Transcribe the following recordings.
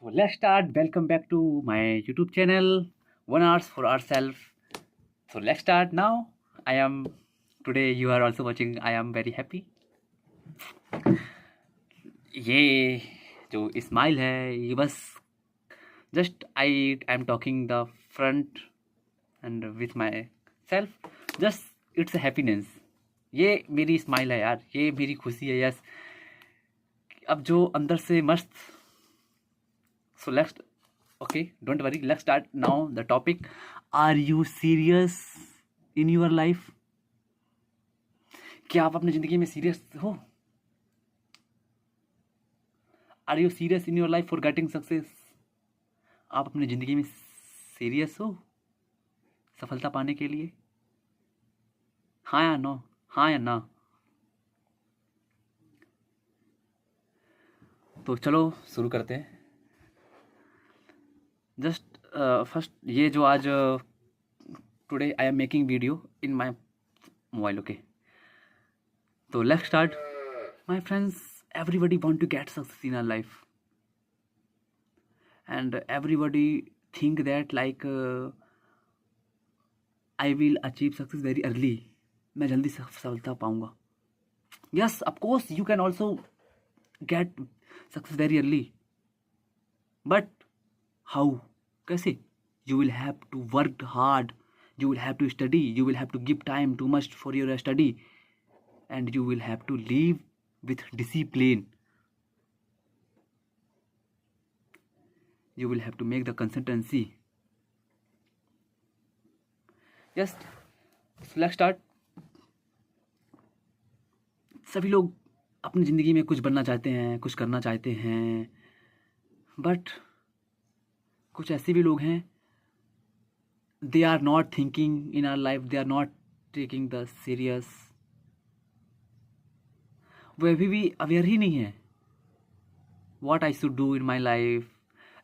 So let's start. Welcome back to my YouTube channel, 1 hours for ourselves. So let's start now. I am today. You are also watching. I am very happy. ये जो smile है ये बस just I am talking the front end with my self just it's happiness. ये मेरी smile है यार, ये मेरी खुशी है. यस, अब जो अंदर से मस्त. So okay, don't worry, let's start now the topic. Are you serious in your life? क्या आप अपनी जिंदगी में सीरियस हो? Are you serious in your life for getting success? आप अपनी जिंदगी में सीरियस हो सफलता पाने के लिए? हाँ या नो? हाँ या ना? तो चलो शुरू करते हैं. जस्ट फर्स्ट ये जो आज today I am making video in my mobile. Okay, तो let's start. My friends, everybody want to get success in our life, and everybody think that like I will achieve success very early. मैं जल्दी सफलता पाऊंगा. Yes, of course you can also get success very early, but how? कैसे? You will have to work hard, you will have to study, you will have to give time too much for your study, and you will have to live with discipline. You will have to make the consistency. Yes, so let's start. सभी लोग अपनी ज़िंदगी में कुछ बनना चाहते हैं, कुछ करना चाहते हैं, बट कुछ ऐसे भी लोग हैं, they are not thinking in our life, they are not taking the serious. वो अभी भी अवेयर ही नहीं है what I should do in my life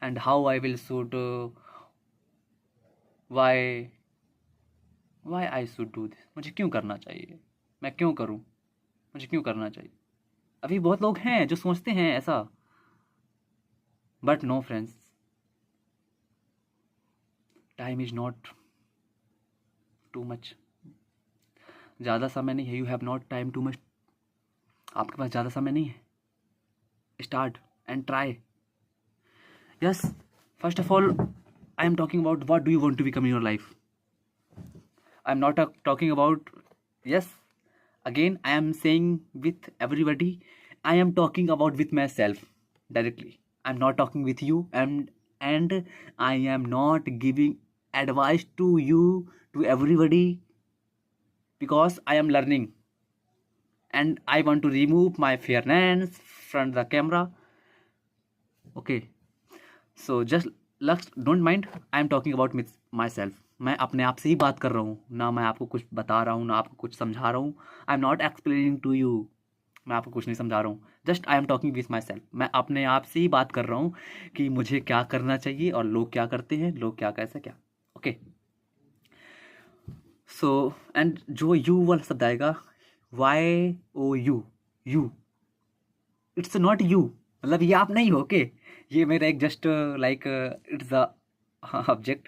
and how I will should why I should do this. मुझे क्यों करना चाहिए, मैं क्यों करूं, मुझे क्यों करना चाहिए. अभी बहुत लोग हैं जो सोचते हैं ऐसा, but no friends, time is not too much. ज़्यादा समय नहीं है. You have not time too much. आपके पास ज़्यादा समय नहीं है. Start and try. Yes, first of all I am talking about what do you want to become in your life. I am not talking about. Yes, again I am saying with everybody, I am talking about with myself directly. I'm not talking with you, and I am not giving advice to you, to everybody, because I am learning and I want to remove my fearness from the camera. Okay, so just don't mind, I am talking about myself. मैं अपने आप से ही बात कर रहा हूँ ना, मैं आपको कुछ बता रहा हूँ ना आपको कुछ समझा रहा हूँ. I am not explaining to you. मैं आपको कुछ नहीं समझा रहा हूँ. Just I am talking with my self. मैं अपने आप से ही बात कर रहा हूँ कि मुझे क्या करना चाहिए और लोग क्या करते हैं, लोग क्या कैसे क्या. ओके, सो एंड जो यू वाला शब्द आएगा, Y O U, you, it's not you. मतलब ये आप नहीं हो. ओके, ये मेरा एक just like it's the object.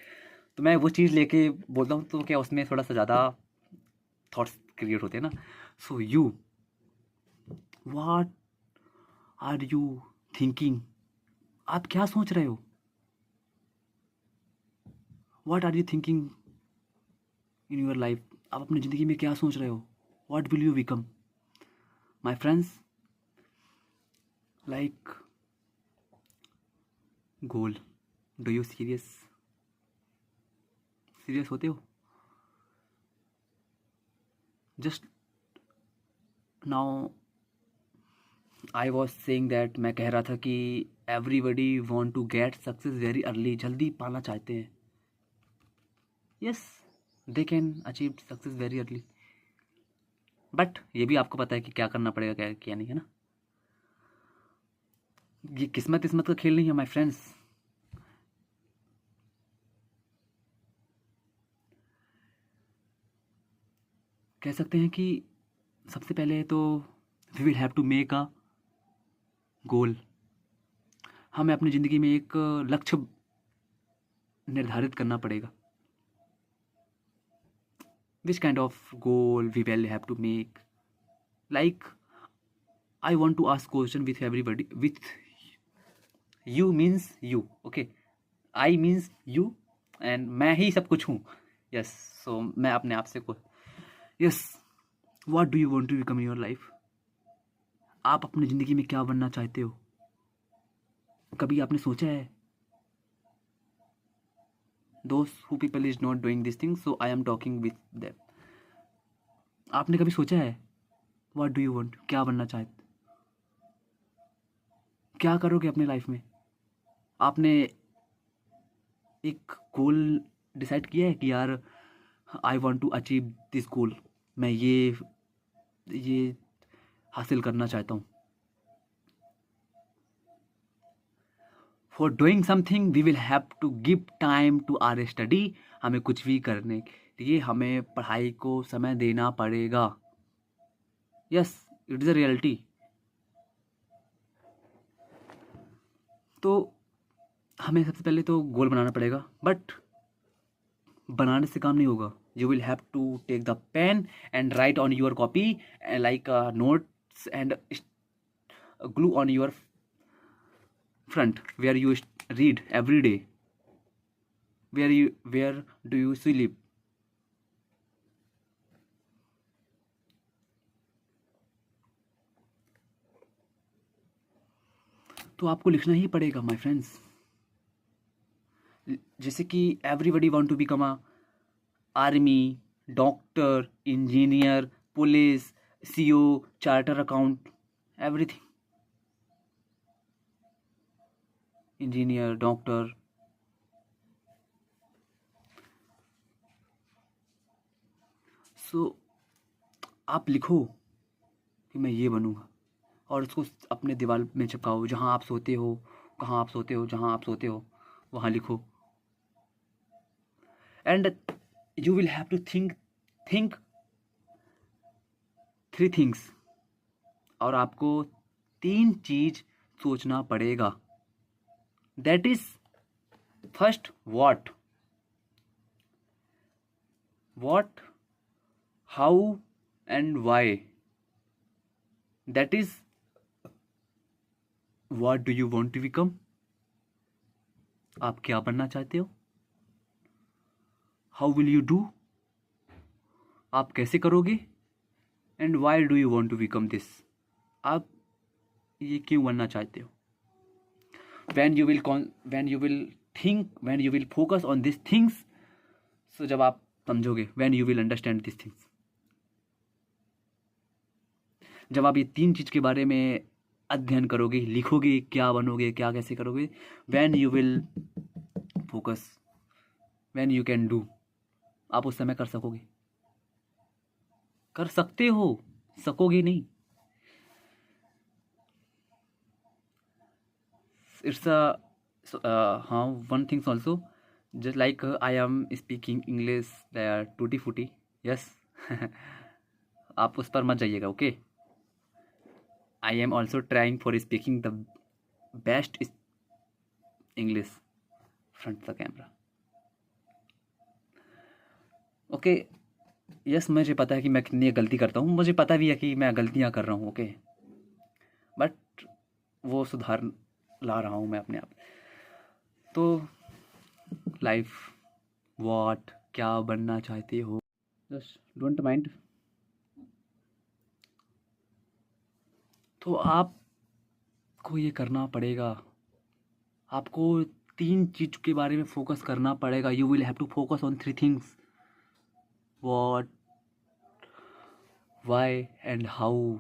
तो मैं वो चीज़ लेके बोलता हूँ तो क्या उसमें थोड़ा सा ज़्यादा थॉट्स क्रिएट होते हैं ना. So you, what are you thinking. आप क्या सोच रहे हो. What are you thinking in your life. आप अपनी ज़िंदगी में क्या सोच रहे हो. What will you become. My friends, like goal. Do you serious होते हो. Just now I was saying that, मैं कह रहा था कि everybody want to get success very early. जल्दी पाना चाहते हैं. Yes, they can achieve success very early, but ये भी आपको पता है कि क्या करना पड़ेगा, क्या नहीं है ना. ये किस्मत का खेल नहीं है माय फ्रेंड्स. कह सकते हैं कि सबसे पहले तो we will have to make a goal. हमें अपनी ज़िंदगी में एक लक्ष्य निर्धारित करना पड़ेगा. Which kind of goal we will have to make? Like, I want to ask question with everybody. With you means you, okay? I means you, and मैं ही सब कुछ हूँ. Yes, so मैं अपने आप से Yes, what do you want to become in your life? आप अपनी ज़िंदगी में क्या बनना चाहते हो? कभी आपने सोचा है? Those who people is not doing this thing, so I am talking with them. आपने कभी सोचा है? What do you want? क्या बनना चाहते? क्या करोगे अपने लाइफ में? आपने एक गोल डिसाइड किया है कि यार I want to achieve this goal, मैं ये हासिल करना चाहता हूँ. For doing something we will have to give time to our study. हमें कुछ भी करने के लिए हमें पढ़ाई को समय देना पड़ेगा. Yes, it is a reality. तो हमें सबसे पहले तो गोल बनाना पड़ेगा, बट बनाने से काम नहीं होगा. You will have to take the pen and write on your copy like notes and glue on your front where you read every day. Where do you sleep? तो आपको लिखना ही पड़ेगा माय फ्रेंड्स. जैसे कि everybody want to become a army, doctor, engineer, police, CO, charter account, everything. Engineer, doctor. So आप लिखो कि मैं ये बनूंगा और उसको अपने दीवार में चिपकाओ. जहाँ आप सोते हो, कहाँ आप सोते हो, जहाँ आप सोते हो वहाँ लिखो. And you will have to think 3 things. और आपको 3 चीज सोचना पड़ेगा. That is first what, how and why. That is what do you want to become. आप क्या बनना चाहते हो. How will you do? आप कैसे करोगे. And why do you want to become this. आप ये क्यों बनना चाहते हो. when you will think, when you will focus on these things, so जब आप समझोगे, when you will understand these things, जब आप ये 3 चीज के बारे में अध्ययन करोगे, लिखोगे, क्या बनोगे, क्या कैसे करोगे, when you will focus, when you can do, आप उस समय कर सकोगे. कर सकते हो, सकोगे नहीं. It's one thing also, just like I am speaking English there tutti frutti. Yes. आप उस पर मत जाइएगा. Okay. I am also trying for speaking the best English front the camera. Okay. Yes, मुझे पता है कि मैं कितनी गलती करता हूँ. मुझे पता भी है कि मैं गलतियाँ कर रहा हूँ. ओके. बट वो सुधार ला रहा हूँ मैं अपने आप. तो लाइफ, व्हाट, क्या बनना चाहते हो, जस्ट डोंट माइंड. तो आपको ये करना पड़ेगा. आपको 3 चीज के बारे में फोकस करना पड़ेगा. You will have to focus on 3 things. What, why and how.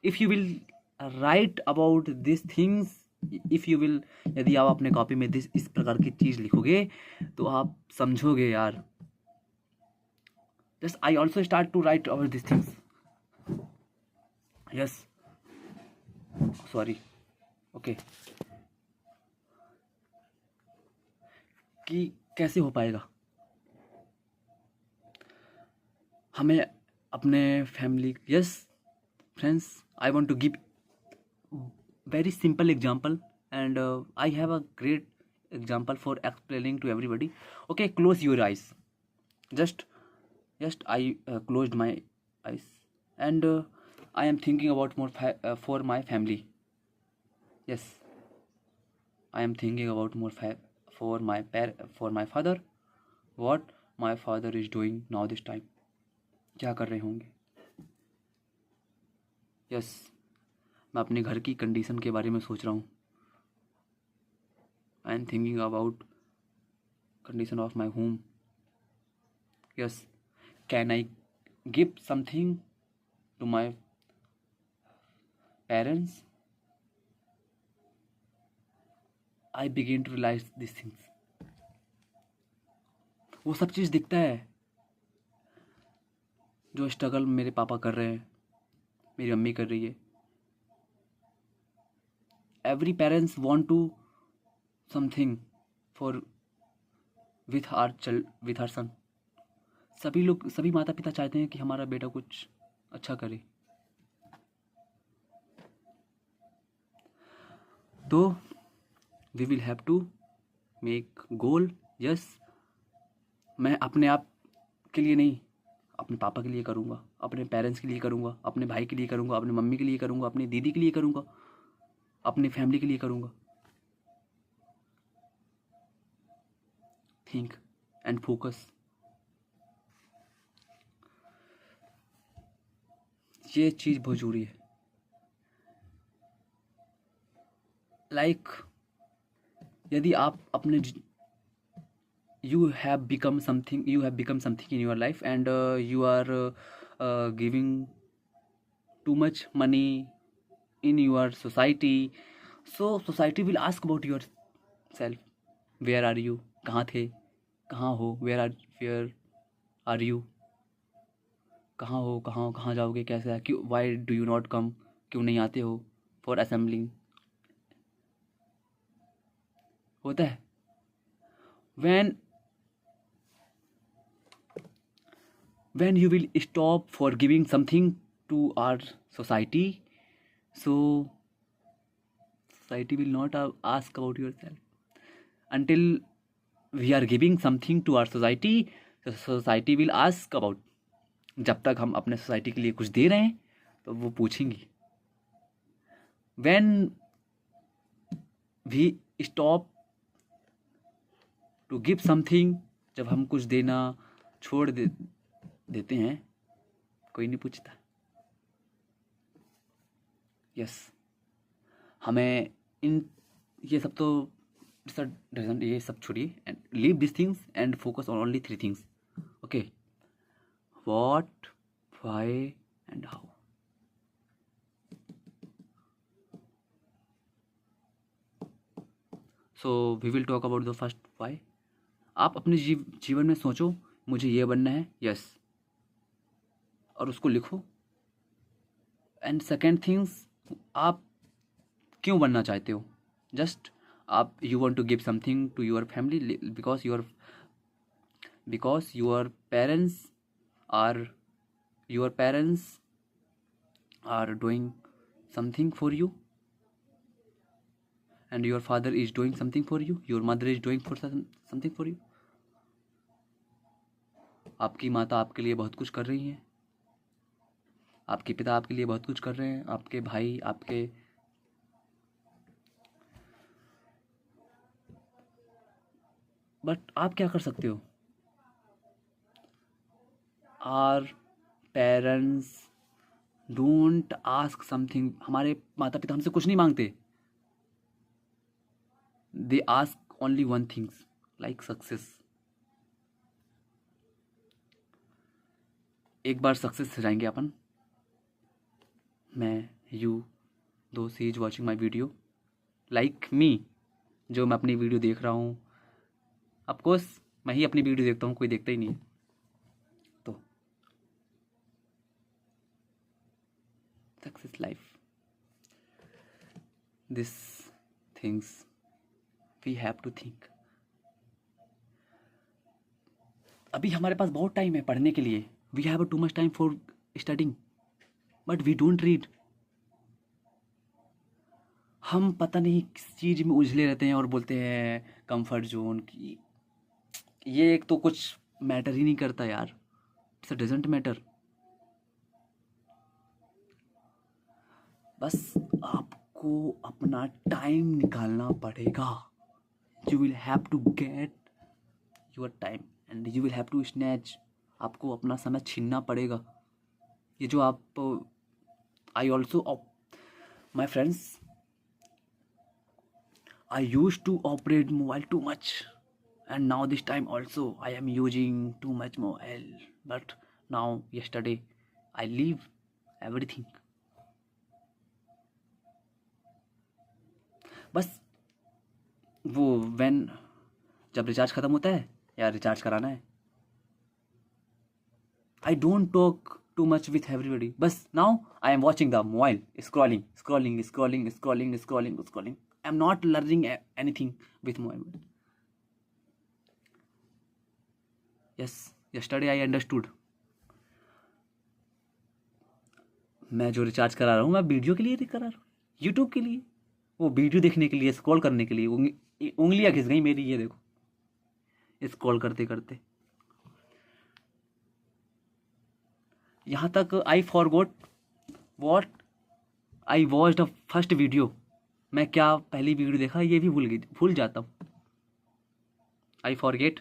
If you will write about this things, if you will, यदि आप अपने कॉपी में इस प्रकार की चीज लिखोगे तो आप समझोगे यार. Just I also start to write about this things. Yes, sorry. Okay. कि कैसे हो पाएगा. हमें अपने family, yes friends, I want to give very simple example. and I have a great example for explaining to everybody. Okay, close your eyes. Just I closed my eyes, and I am thinking about more for my family. Yes, I am thinking about more for my father. What my father is doing now this time, क्या कर रहे होंगे. Yes, मैं अपने घर की condition के बारे में सोच रहा हूँ. I am thinking about condition of my home. Yes, can I give something to my parents. I begin to realise this things. वो सब चीज़ दिखता है जो स्ट्रगल मेरे पापा कर रहे हैं, मेरी मम्मी कर रही है. Every parents want to something for with our son. सभी माता पिता चाहते हैं कि हमारा बेटा कुछ अच्छा करे. तो we will have to make goal. Yes, मैं अपने आप के लिए नहीं, अपने पापा के लिए करूँगा, अपने पेरेंट्स के लिए करूँगा, अपने भाई के लिए करूँगा, अपनी मम्मी के लिए करूँगा, अपनी दीदी के लिए करूँगा, अपनी फैमिली के लिए करूँगा. Think and focus. ये चीज़ बहुत ज़रूरी है. लाइक यदि आप अपने you have become something in your life, and you are giving too much money in your society, so society will ask about yourself. Where are you? कहाँ थे, कहाँ हो, where are you, कहाँ हो, कहाँ जाओगे, कैसे है, क्यों, why do you not come, क्यों नहीं आते हो for assembling. होता है. when you will stop for giving something to our society, so society will not ask about yourself. Until we are giving something to our society, so society will ask about. जब तक हम अपने society के लिए कुछ दे रहे हैं तो वो पूछेंगी. when we stop to give something, जब हम कुछ देना छोड़ देते हैं, कोई नहीं पूछता. यस, हमें ये सब तो ये सब छोड़िए and leave this things and focus on only 3 things. Okay, what, why and how. So we will talk about the first why. आप अपने जीवन में सोचो मुझे ये बनना है. यस, और उसको लिखो. एंड सेकेंड थिंग्स, आप क्यों बनना चाहते हो. जस्ट आप you want to give something to your family because your parents are doing something for you, and your father is doing something for you, your mother is doing something for you. आपकी माता आपके लिए बहुत कुछ कर रही हैं, आपके पिता आपके लिए बहुत कुछ कर रहे हैं, आपके भाई आपके. बट आप क्या कर सकते हो. Our parents don't ask something. हमारे माता पिता हमसे कुछ नहीं मांगते. They ask only one things, like success. एक बार सक्सेस हो जाएंगे अपन, मैं, यू, दोस्त he is watching my video like me, जो मैं अपनी वीडियो देख रहा हूँ. ऑफकोर्स मैं ही अपनी वीडियो देखता हूँ, कोई देखता ही नहीं है. तो success life, this things we have to think. अभी हमारे पास बहुत टाइम है पढ़ने के लिए. We have too much time for studying, but we don't read. हम पता नहीं किस चीज़ में उलझे रहते हैं और बोलते हैं कंफर्ट जोन की। ये एक तो कुछ मैटर ही नहीं करता यार, इट्स डजेंट मैटर। बस आपको अपना टाइम निकालना पड़ेगा। You will have to get your time and you will have to snatch. आपको अपना समय छीनना पड़ेगा। ये जो आप I also my friends, I used to operate mobile too much, and now this time also I am using too much mobile. But now yesterday I leave everything. बस वो when जब रिचार्ज ख़त्म होता है या रिचार्ज कराना है, I don't talk too much with everybody. बस now I am watching the mobile, scrolling. I am not learning anything with mobile. Yes, yesterday I understood. मैं जो रिचार्ज करा रहा हूँ मैं वीडियो के लिए नहीं करा रहा हूँ, यूट्यूब के लिए। वो वीडियो देखने के लिए, स्क्रॉल करने के लिए। उंगलियाँ घिस गई मेरी, ये देखो स्क्रॉल करते करते। यहाँ तक I forgot what I watched the first video. मैं क्या पहली वीडियो देखा ये भी भूल जाता हूँ। I forget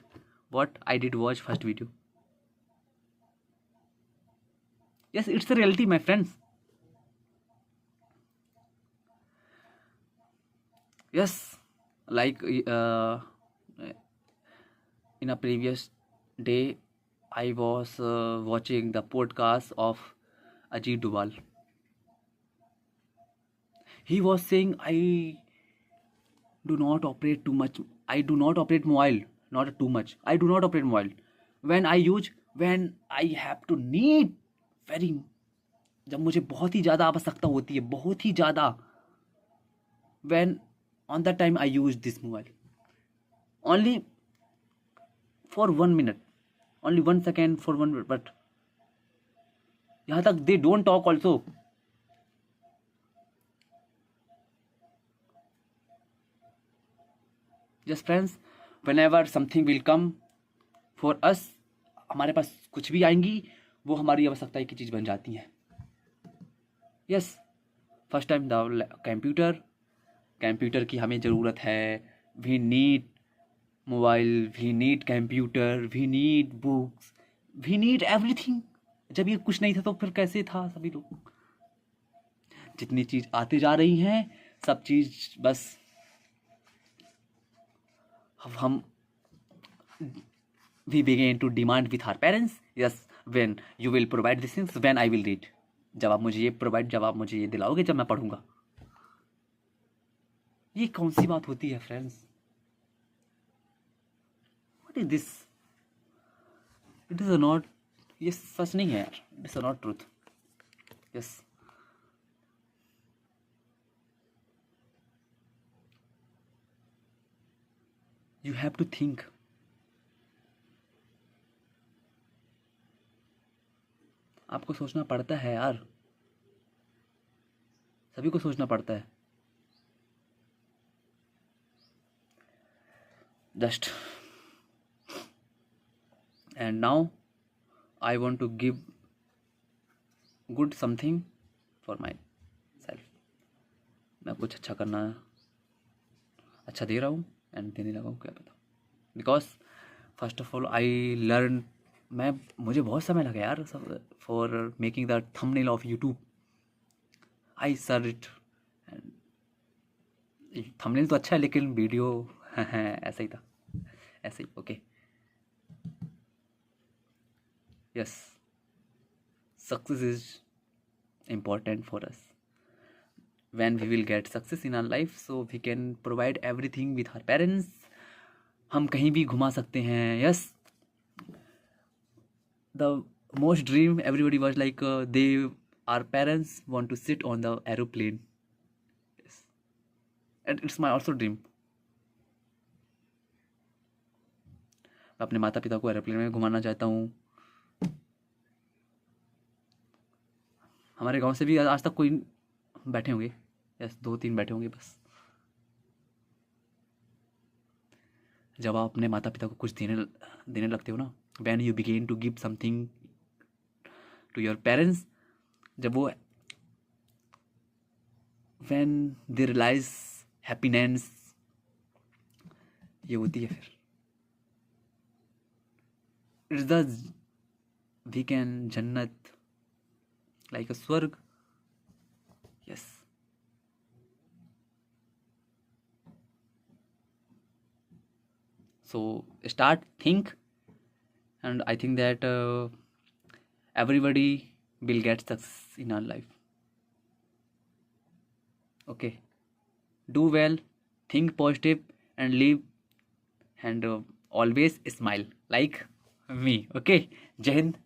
what I did watch first video. Yes, it's a reality my friends. Yes, like in a previous day, I was watching the podcast of Ajit Doval. He was saying, I do not operate too much. I do not operate mobile, not too much. I do not operate mobile. When I have to need very, जब मुझे बहुत ही ज़्यादा आवश्यकता होती है, बहुत ही ज़्यादा, when on that time I use this mobile only for 1 minute, only 1 second for 1 minute. But यहाँ तक they don't talk also. Just friends, whenever something will come for us, हमारे पास कुछ भी आएंगी वो हमारी आवश्यकता की चीज़ बन जाती हैं। Yes, first time the computer की हमें ज़रूरत है। We need mobile, we need computer, we need books, we need everything. जब ये कुछ नहीं था तो फिर कैसे था सभी लोग? जितनी चीज़ आते जा रही हैं सब चीज़ बस हम we began to demand with our parents. Yes, when you will provide these things, when I will read. जब आप मुझे ये दिलाओगे जब मैं पढ़ूंगा। ये कौन सी बात होती है friends? What is this? It is not, ये सच नहीं है यार, it is not truth. Yes, you have to think. आपको सोचना पड़ता है यार, सभी को सोचना पड़ता है। Just and now I want to give good something for my self. मैं कुछ अच्छा करना, अच्छा दे रहा हूँ एंड देने लगा हूँ, क्या पता। Because first of all I learn, मुझे बहुत समय लगा यार for making the thumbnail of YouTube. I search and thumbnail तो अच्छा है लेकिन वीडियो ऐसा ही था, ऐसे ही। Okay, yes, success is important for us. When we will get success in our life, so we can provide everything with our parents. हम कहीं भी घुमा सकते हैं। yes, the most dream everybody was like our parents want to sit on the aeroplane. Yes, and it's my also dream. मैं अपने माता पिता को एरोप्लेन में घुमाना चाहता हूँ। हमारे गांव से भी आज तक कोई बैठे होंगे, यस 2-3 बैठे होंगे बस। जब आप अपने माता पिता को कुछ देने लगते हो ना, when you begin to give something to your parents, जब वो वैन दे रियलाइज हैप्पीनेस, ये होती है फिर इट्स द वीकेंड जन्नत, लाइक अ स्वर्ग। Yes so start think, and I think that everybody will get success in our life. Okay, do well, think positive, and live, and always smile like me. Okay, Jai Hind.